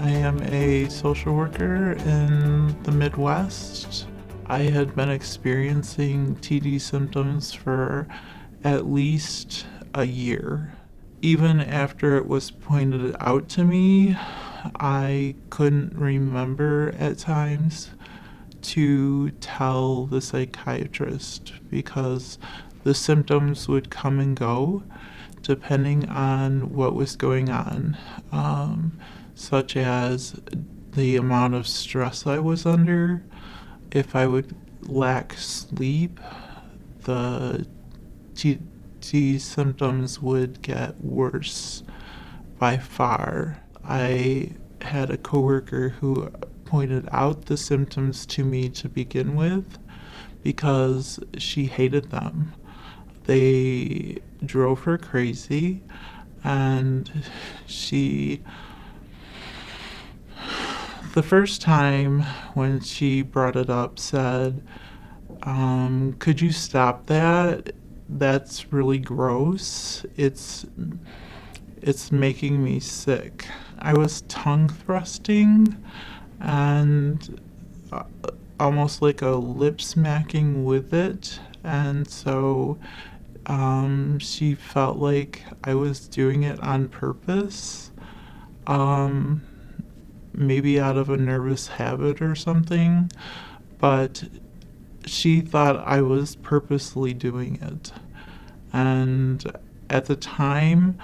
I am a social worker in the Midwest. I had been experiencing TD symptoms for at least a year. Even after it was pointed out to me, I couldn't remember at times to tell the psychiatrist because the symptoms would come and go depending on what was going on, such as the amount of stress I was under. If I would lack sleep, the TD symptoms would get worse by far. I had a coworker who pointed out the symptoms to me to begin with because she hated them. They drove her crazy, and the first time when she brought it up, said, could you stop that? That's really gross. It's making me sick. I was tongue thrusting and almost like a lip smacking with it, and so she felt like I was doing it on purpose, maybe out of a nervous habit or something, but she thought I was purposely doing it. And at the time,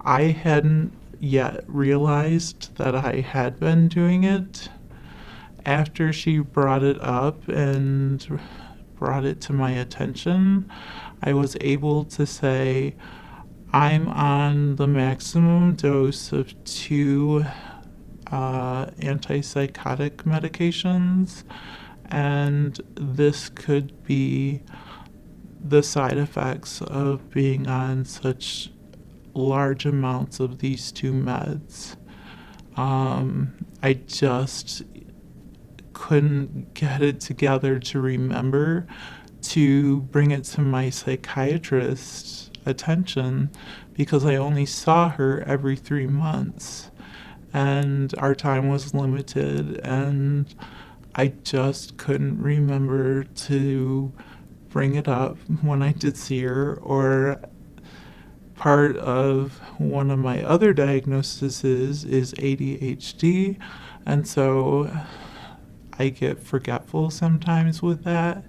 I hadn't yet realized that I had been doing it. After she brought it up and brought it to my attention, I was able to say, I'm on the maximum dose of 2 antipsychotic medications, and this could be the side effects of being on such large amounts of these 2 meds. I just couldn't get it together to remember to bring it to my psychiatrist's attention because I only saw her every 3 months and our time was limited, and I just couldn't remember to bring it up when I did see her. Or part of one of my other diagnoses is ADHD, and so I get forgetful sometimes with that,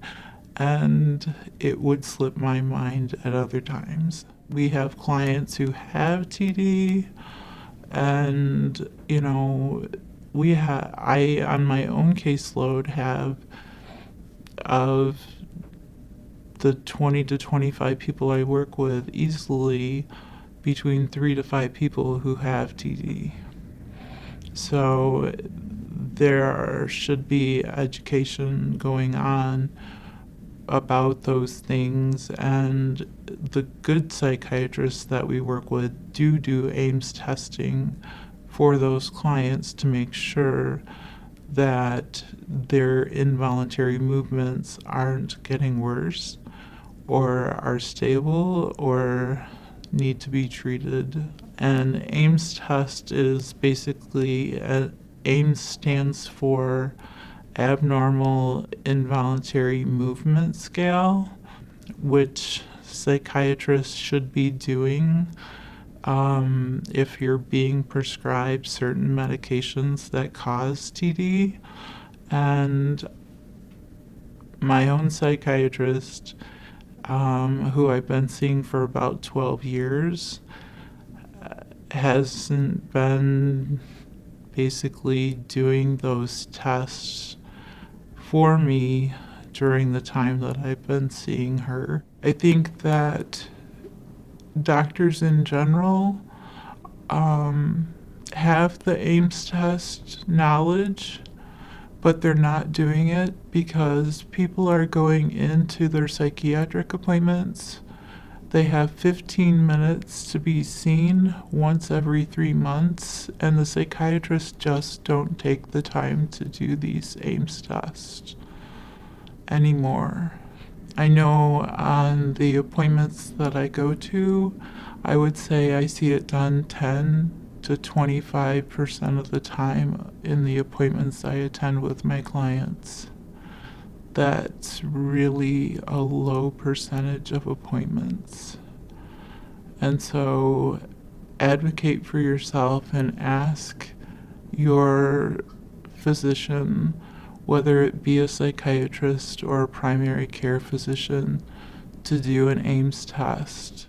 and it would slip my mind at other times. We have clients who have TD, and I on my own caseload have, of the 20 to 25 people I work with, easily between 3 to 5 people who have TD. So there should be education going on about those things, and the good psychiatrists that we work with do Ames testing for those clients to make sure that their involuntary movements aren't getting worse or are stable or need to be treated. And Ames test is basically, Ames stands for Abnormal Involuntary Movement Scale, which psychiatrists should be doing if you're being prescribed certain medications that cause TD. And my own psychiatrist, who I've been seeing for about 12 years, hasn't been basically doing those tests for me during the time that I've been seeing her. I think that doctors in general have the Ames test knowledge, but they're not doing it because people are going into their psychiatric appointments. They have 15 minutes to be seen once every 3 months, and the psychiatrists just don't take the time to do these Ames tests anymore. I know on the appointments that I go to, I would say I see it done 10 to 25% of the time in the appointments I attend with my clients. That's really a low percentage of appointments. And so advocate for yourself and ask your physician, whether it be a psychiatrist or a primary care physician, to do an Ames test.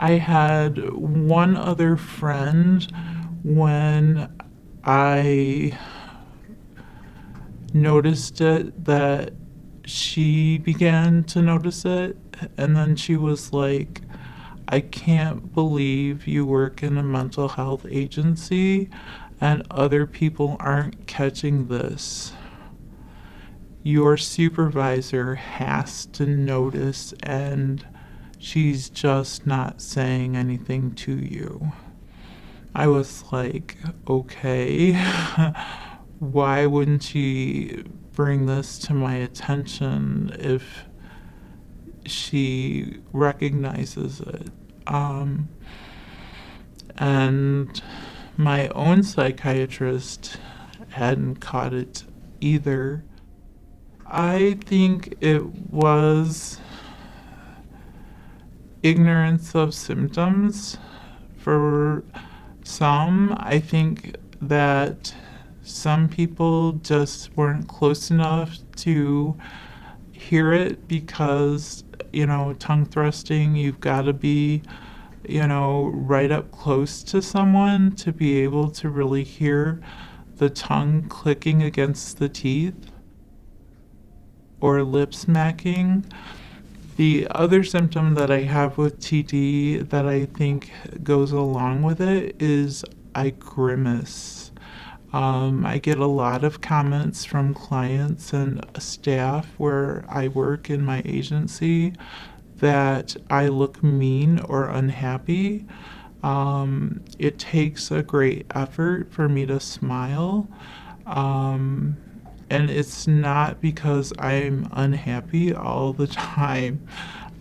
I had one other friend when I noticed it that she began to notice it, and then she was like, I can't believe you work in a mental health agency and other people aren't catching this. Your supervisor has to notice, and she's just not saying anything to you. I was like, okay, why wouldn't she bring this to my attention if she recognizes it? And my own psychiatrist hadn't caught it either. I think it was ignorance of symptoms for some. I think that some people just weren't close enough to hear it because, tongue thrusting, you've got to be, right up close to someone to be able to really hear the tongue clicking against the teeth or lip smacking. The other symptom that I have with TD that I think goes along with it is I grimace. I get a lot of comments from clients and staff where I work in my agency that I look mean or unhappy. It takes a great effort for me to smile. And it's not because I'm unhappy all the time.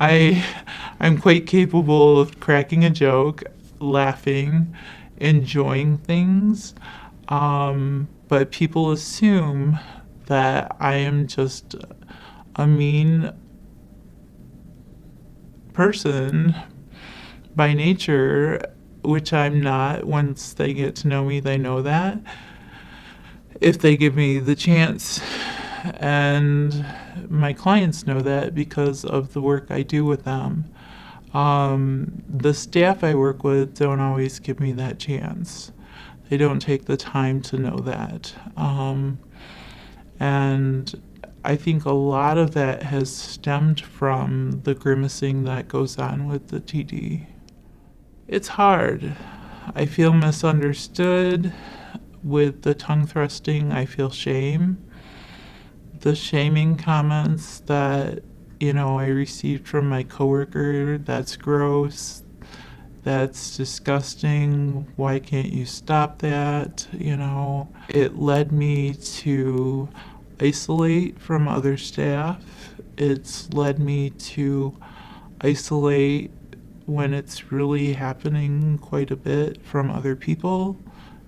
I'm quite capable of cracking a joke, laughing, enjoying things. But people assume that I am just a mean person by nature, which I'm not. Once they get to know me, they know that, if they give me the chance. And my clients know that because of the work I do with them. The staff I work with don't always give me that chance. They don't take the time to know that. And I think a lot of that has stemmed from the grimacing that goes on with the TD. It's hard. I feel misunderstood. With the tongue thrusting, I feel shame. The shaming comments that, I received from my coworker, that's gross, that's disgusting, why can't you stop that? It led me to isolate from other staff. It's led me to isolate when it's really happening quite a bit from other people,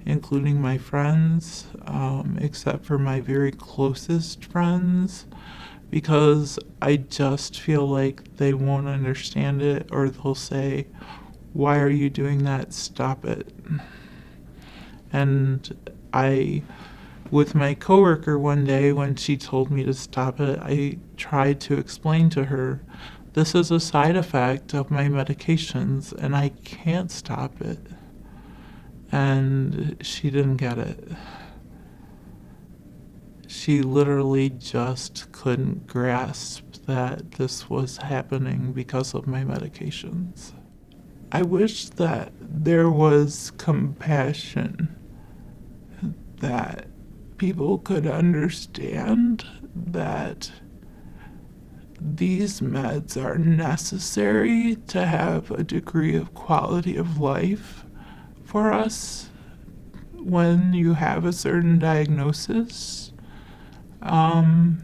including my friends, except for my very closest friends, because I just feel like they won't understand it, or they'll say, why are you doing that? Stop it. And with my coworker one day, when she told me to stop it, I tried to explain to her, this is a side effect of my medications and I can't stop it. And she didn't get it. She literally just couldn't grasp that this was happening because of my medications. I wish that there was compassion, that people could understand that these meds are necessary to have a degree of quality of life for us when you have a certain diagnosis, and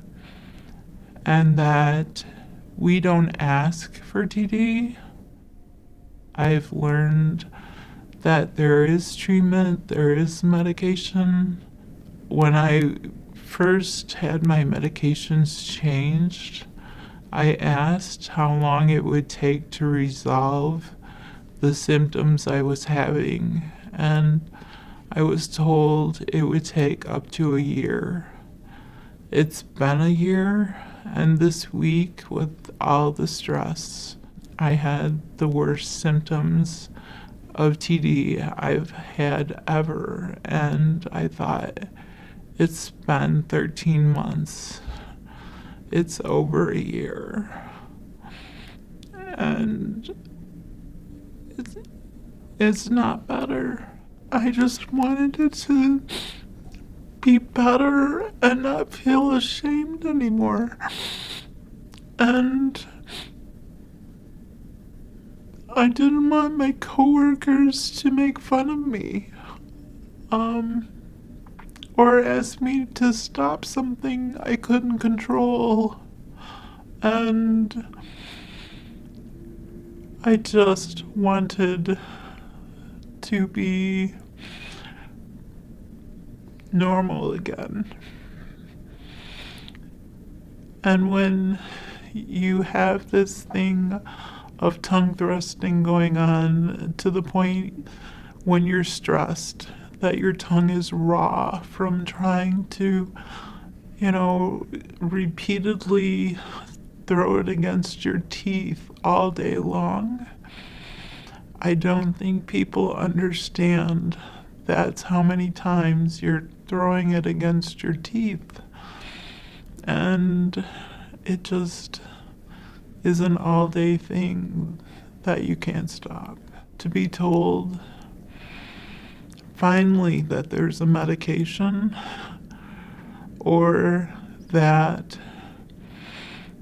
that we don't ask for TD. I've learned that there is treatment, there is medication. When I first had my medications changed, I asked how long it would take to resolve the symptoms I was having, and I was told it would take up to a year. It's been a year, and this week, with all the stress, I had the worst symptoms of TD I've had ever, and I thought, it's been 13 months. It's over a year. And it's not better. I just wanted it to be better and not feel ashamed anymore. And I didn't want my coworkers to make fun of me. Or ask me to stop something I couldn't control. And I just wanted to be normal again. And when you have this thing of tongue thrusting going on to the point when you're stressed, that your tongue is raw from trying to, repeatedly throw it against your teeth all day long. I don't think people understand that's how many times you're throwing it against your teeth. And it just is an all-day thing that you can't stop. To be told finally that there's a medication, or that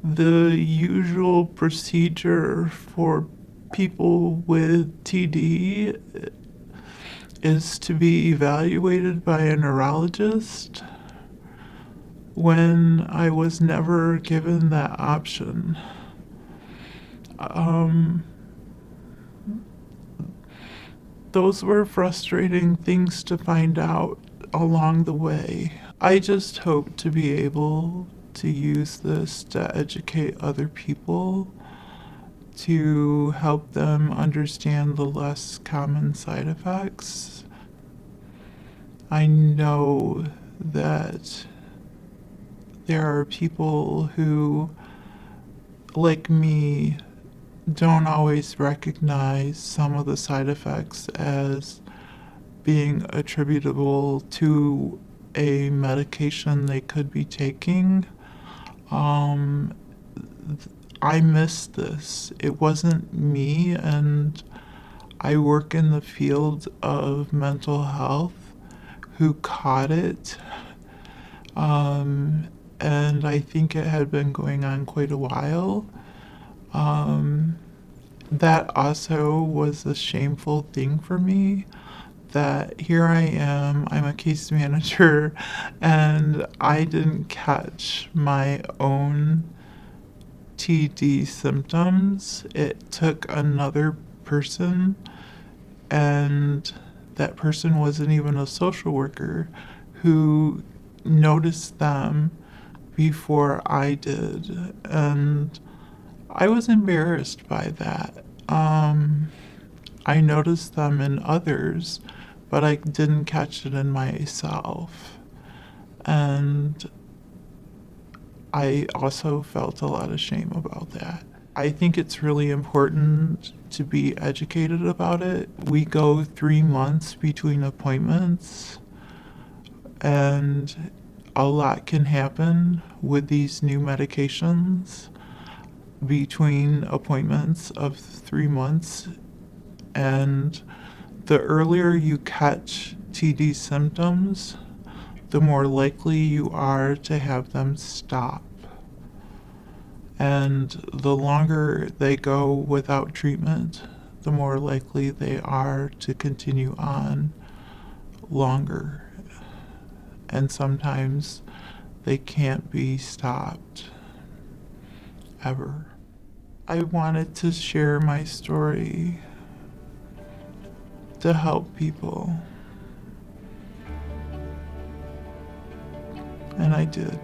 the usual procedure for people with TD is to be evaluated by a neurologist, when I was never given that option. Those were frustrating things to find out along the way. I just hope to be able to use this to educate other people, to help them understand the less common side effects. I know that there are people who, like me, don't always recognize some of the side effects as being attributable to a medication they could be taking. I missed this. It wasn't me, and I work in the field of mental health, who caught it. And I think it had been going on quite a while. That also was a shameful thing for me, that here I am, I'm a case manager, and I didn't catch my own TD symptoms. It took another person, and that person wasn't even a social worker, who noticed them before I did. And I was embarrassed by that. I noticed them in others, but I didn't catch it in myself. And I also felt a lot of shame about that. I think it's really important to be educated about it. We go 3 months between appointments, and a lot can happen with these new medications between appointments of 3 months. And the earlier you catch TD symptoms, the more likely you are to have them stop. And the longer they go without treatment, the more likely they are to continue on longer. And sometimes they can't be stopped ever. I wanted to share my story to help people. And I did.